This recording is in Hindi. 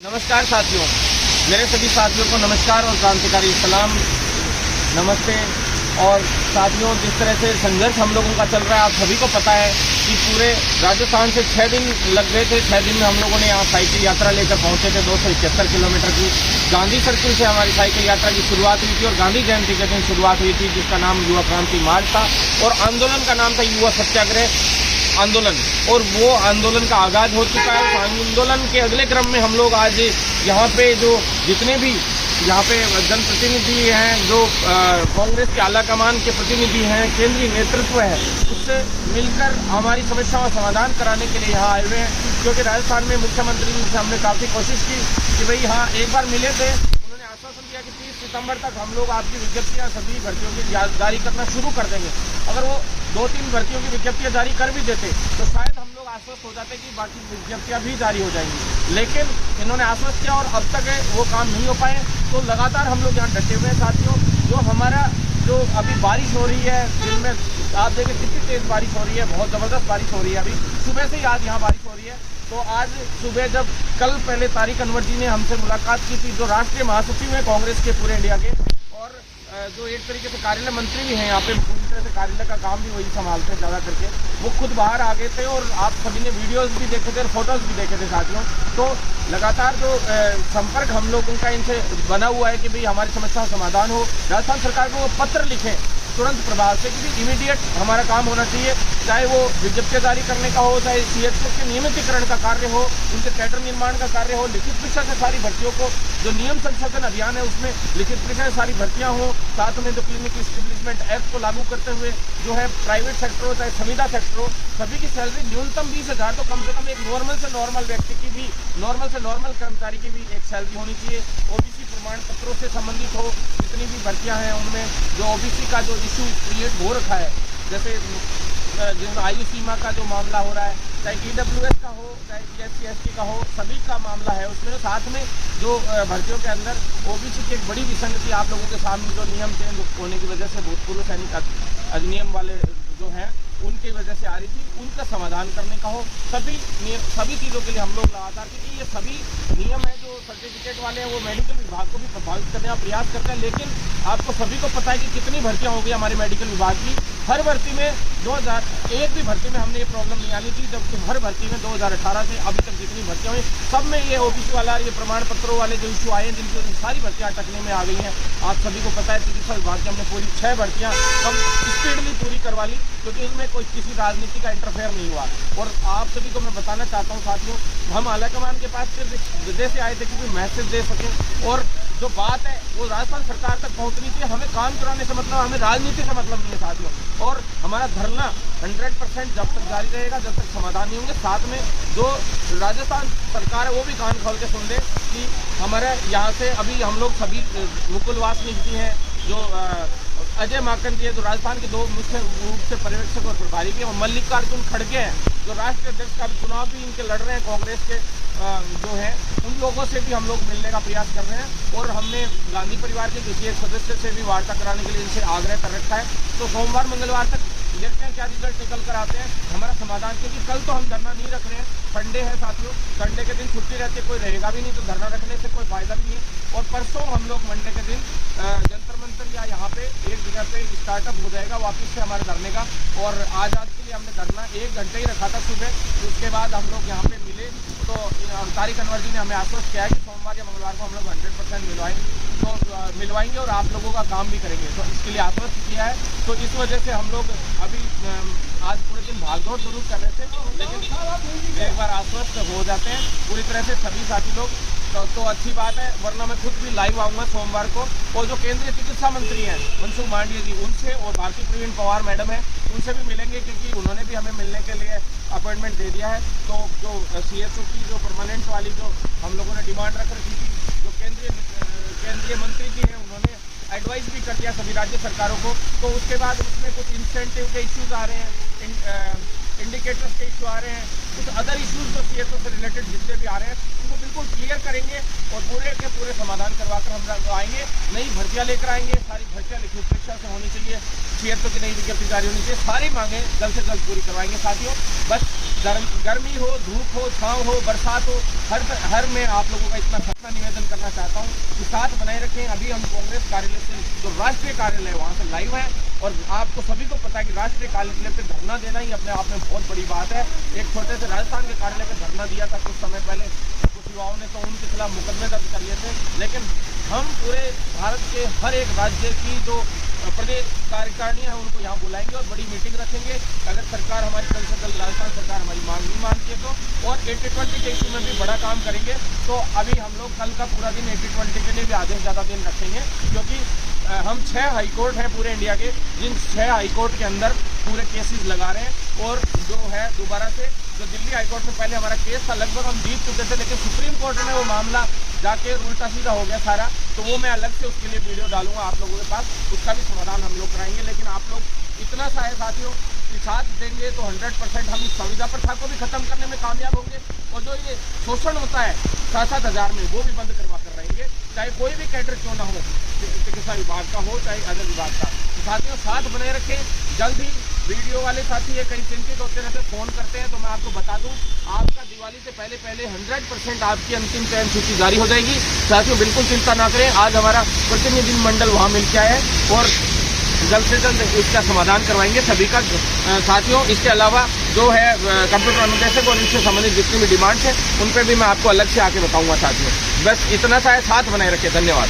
नमस्कार साथियों, मेरे सभी साथियों को नमस्कार और क्रांतिकारी सलाम, नमस्ते। और साथियों, जिस तरह से संघर्ष हम लोगों का चल रहा है, आप सभी को पता है कि पूरे राजस्थान से 6 दिन लग गए थे। 6 दिन में हम लोगों ने यहाँ साइकिल यात्रा लेकर पहुँचे थे। 271 किलोमीटर की गांधी सर्किल से हमारी साइकिल यात्रा की शुरुआत हुई थी और गांधी जयंती के दिन शुरुआत हुई थी, जिसका नाम युवा क्रांति मार्च था और आंदोलन का नाम था युवा सत्याग्रह आंदोलन। और वो आंदोलन का आगाज हो चुका है। उस आंदोलन के अगले क्रम में हम लोग आज यहाँ पे जो जितने भी यहाँ पे जनप्रतिनिधि हैं, जो कांग्रेस के आला कमान के प्रतिनिधि हैं, केंद्रीय नेतृत्व है, उससे मिलकर हमारी समस्याओं का समाधान कराने के लिए यहाँ आए हुए हैं। क्योंकि राजस्थान में मुख्यमंत्री जी से हमने काफ़ी कोशिश की कि भाई हाँ, एक बार मिले थे, उन्होंने आश्वासन दिया कि 30 सितंबर तक हम लोग आपकी विज्ञप्तियाँ सभी भर्तियों की जारी करना शुरू कर देंगे। अगर वो 2-3 भर्तियों की विज्ञप्तियाँ जारी कर भी देते तो शायद हम लोग आश्वस्त हो जाते कि बाकी विज्ञप्तियाँ भी जारी हो जाएंगी, लेकिन इन्होंने आश्वस्त किया और अब तक वो काम नहीं हो पाए। तो लगातार हम लोग यहाँ डटे हुए हैं साथियों। जो हमारा जो अभी बारिश हो रही है, दिन में आप देखें कितनी तेज़ बारिश हो रही है, बहुत ज़बरदस्त बारिश हो रही है। अभी सुबह से ही आज यहाँ बारिश हो रही है। तो आज सुबह जब कल पहले तारिक अनवर जी ने हमसे मुलाकात की थी, जो राष्ट्रीय महासचिव हैं कांग्रेस के पूरे इंडिया के, और जो एक तरीके से कार्यालय मंत्री भी हैं यहाँ पे, पूरी तरह से कार्यालय का काम भी वही संभालते हैं ज़्यादा करके, वो खुद बाहर आ गए थे और आप सभी ने वीडियोस भी देखे थे और फोटोज़ भी देखे थे साथियों। तो लगातार जो संपर्क हम लोगों का इनसे बना हुआ है कि भाई हमारी समस्या का समाधान हो। राजस्थान सरकार को वो पत्र लिखें तुरंत प्रभाव से, क्योंकि इमीडिएट हमारा काम होना चाहिए, चाहे वो विज्ञप्ति जारी करने का हो, चाहे सीएचओ के नियमितीकरण का कार्य हो, उनके कैडर निर्माण का कार्य हो, लिखित परीक्षा से सारी भर्तियों को, जो नियम संशोधन अभियान है उसमें लिखित परीक्षा से सारी भर्तियां हो, साथ में जो क्लिनिक इस्टेब्लिशमेंट एक्ट को लागू करते हुए जो है प्राइवेट सेक्टर हो चाहे संविदा सेक्टर हो, सभी की सैलरी न्यूनतम 20,000, तो कम से कम एक नॉर्मल से नॉर्मल व्यक्ति की भी, नॉर्मल से नॉर्मल कर्मचारी की भी एक सैलरी होनी चाहिए। ओबीसी प्रमाण पत्रों से संबंधित हो, जितनी भी भर्तियां हैं उनमें जो ओबीसी का जो इशू क्रिएट हो रखा है, जैसे जिस आयु सीमा का जो मामला हो रहा है, चाहे ईडब्ल्यूएस का हो चाहे SC/ST का हो, सभी का मामला है उसमें। तो साथ में जो भर्तियों के अंदर ओबीसी की एक बड़ी विसंगति आप लोगों के सामने, जो नियम चेंज होने की वजह से भूतपूर्व सैनिक अधिनियम वाले जो हैं उनकी वजह से आ रही थी, उनका समाधान करने का हो। सभी चीज़ों के लिए हम लोग लगातार, क्योंकि ये सभी नियम है जो सर्टिफिकेट वाले हैं, वो मेडिकल विभाग को भी प्रभावित करने का प्रयास करते हैं। लेकिन आपको सभी को पता है कि कितनी भर्तियां हो गई हमारे मेडिकल विभाग की। हर भर्ती में 2001 भी भर्ती में हमने ये प्रॉब्लम नहीं आनी थी, जबकि हर भर्ती में 2018 से अभी तक जितनी भर्तियां हुई सब में ये ओबीसी वाला, ये प्रमाण पत्रों वाले जो इशू आए हैं, जिनकी सारी भर्तियां अटकने में आ गई हैं। आप सभी को पता है चिकित्सा विभाग की हमने पूरी 6 भर्तियां कम स्पीडली पूरी करवा ली, क्योंकि इनमें कोई किसी राजनीति का इंटरफेयर नहीं हुआ। और आप सभी को मैं बताना चाहता हूँ साथियों, हम आलाकमान के पास सिर्फ विदेश से आए थे कि मैसेज दे सकें, और जो बात है वो राजस्थान सरकार तक पहुंचनी चाहिए। हमें काम कराने से मतलब, हमें राजनीति से मतलब नहीं है साथियों। और हमारा धरना 100% जब तक जारी रहेगा जब तक समाधान नहीं होंगे। साथ में जो राजस्थान सरकार है वो भी कान खोल के सुन ले कि हमारे यहाँ से अभी हम लोग सभी मुकुल वासनिक जी हैं, जो अजय माकन जी है, जो राजस्थान के 2 मुख्य रूप से पर्यवेक्षक और प्रभारी भी हैं, और मल्लिकार्जुन खड़गे हैं जो राष्ट्रीय अध्यक्ष का चुनाव भी इनके लड़ रहे हैं, कांग्रेस के जो है, उन लोगों से भी हम लोग मिलने का प्रयास कर रहे हैं। और हमने गांधी परिवार के किसी एक सदस्य से भी वार्ता कराने के लिए इनसे आग्रह कर रखा है। तो सोमवार मंगलवार तक देखते हैं क्या रिजल्ट निकल कर आते हैं हमारा समाधान, क्योंकि कल तो हम धरना नहीं रख रहे हैं, संडे है साथियों, संडे के दिन छुट्टी रहती है, कोई रहेगा भी नहीं, तो धरना रखने से कोई फायदा भी नहीं है। और परसों हम लोग मंडे के दिन जंतर मंतर या यहाँ पे एक जगह पे स्टार्टअप हो जाएगा वापस से हमारे धरने का। और आज के लिए हमने धरना 1 घंटे ही रखा था सुबह, उसके बाद हम लोग यहाँ पे मिले तो तारिक अनवर जी ने हमें आश्वस्त किया है कि सोमवार या मंगलवार को हम लोग 100% मिलवाएंगे और आप लोगों का काम भी करेंगे। तो इसके लिए आश्वस्त किया है। तो इस वजह से हम लोग अभी आज पूरे दिन भागदौड़ जरूर कर रहे थे, लेकिन एक बार आश्वस्त हो जाते हैं पूरी तरह से सभी साथी लोग तो अच्छी बात है। वरना मैं खुद भी लाइव आऊँगा सोमवार को, और जो केंद्रीय चिकित्सा मंत्री हैं मनसुख मांडविया जी, उनसे और भारती प्रवीण पवार मैडम है, उनसे भी मिलेंगे, क्योंकि उन्होंने भी हमें मिलने के लिए अपॉइंटमेंट दे दिया है। तो जो सीएचओ की जो परमानेंट वाली जो हम लोगों ने डिमांड रख रखी थी, जो केंद्रीय मंत्री जी हैं, उन्होंने एडवाइस भी कर दिया सभी राज्य सरकारों को। तो उसके बाद उसमें कुछ इंसेंटिव के इश्यूज आ रहे हैं, इंडिकेटर्स के इशू आ रहे हैं, कुछ अदर इश्यूज जो सीएचओ से रिलेटेड जितने भी आ रहे हैं उनको बिल्कुल क्लियर करेंगे और पूरे के पूरे समाधान करवाकर हम लोग आएंगे। नई भर्तियाँ लेकर आएंगे, सारी भर्तियाँ लिखित परीक्षा से होनी चाहिए, सीएचओ की नई विज्ञप्ति जारी होनी चाहिए, सारी मांगें जल्द से जल्द पूरी करवाएंगे साथियों। बस गर्मी हो, धूप हो, छांव हो, बरसात हो, हर में आप लोगों का इतना सख्त निवेदन करना चाहता हूँ कि साथ बनाए रखें। अभी हम कांग्रेस कार्यालय से जो राष्ट्रीय कार्यालय है वहाँ से लाइव है और आपको सभी को पता है कि राष्ट्रीय कार्यालय पे धरना देना ही अपने आप में बहुत बड़ी बात है। एक छोटे से राजस्थान के कार्यालय पे धरना दिया था कुछ समय पहले, कुछ युवाओं ने तो उनके खिलाफ मुकदमे दर्ज कर लिए थे, लेकिन हम पूरे भारत के हर एक राज्य की जो प्रदेश कार्यकारिणी है उनको यहाँ बुलाएंगे और बड़ी मीटिंग रखेंगे। अगर सरकार हमारी जल्द से जल्द राजस्थान सरकार हमारी मांग नहीं मानती है तो, और 80-20 के इशू में भी बड़ा काम करेंगे। तो अभी हम लोग कल का पूरा दिन 80-20 के लिए भी आधे से ज़्यादा दिन रखेंगे, क्योंकि हम 6 हाईकोर्ट हैं पूरे इंडिया के, जिन 6 हाईकोर्ट के अंदर पूरे केसेस लगा रहे हैं। और जो है दोबारा से जो दिल्ली हाईकोर्ट में पहले हमारा केस था लगभग हम जीत चुके थे, लेकिन सुप्रीम कोर्ट में वो मामला जाके उल्टा सीधा हो गया सारा, तो वो मैं अलग से उसके लिए वीडियो डालूंगा आप लोगों के पास, उसका भी समाधान हम लोग कराएंगे। लेकिन आप लोग इतना सा है साथियों कि साथ देंगे तो 100% हम इस संविदा प्रथा को भी खत्म करने में कामयाब होंगे। और जो ये शोषण होता है 7-7 हज़ार में, वो भी बंद करवा कर रहेंगे, चाहे कोई भी कैडर क्यों ना हो, चिकित्सा विभाग का हो चाहे अदर विभाग का। तो साथियों साथ बने रखें। जल्द ही वीडियो वाले साथी ये कहीं चिंतित होते रहते फ़ोन करते हैं, तो मैं आपको बता दूं आपका दिवाली से पहले 100% आपकी अंतिम चयन सूची जारी हो जाएगी। साथियों बिल्कुल चिंता ना करें, आज हमारा प्रतिनिधिमंडल वहाँ मिल के आया है और जल्द से जल्द इसका समाधान करवाएंगे सभी का। साथियों इसके अलावा जो है कंप्यूटर अनुदेशक और इनसे संबंधित जितनी भी डिमांड्स हैं उन पर भी मैं आपको अलग से आके बताऊंगा। साथियों बस इतना सा है, साथ बनाए रखें। धन्यवाद।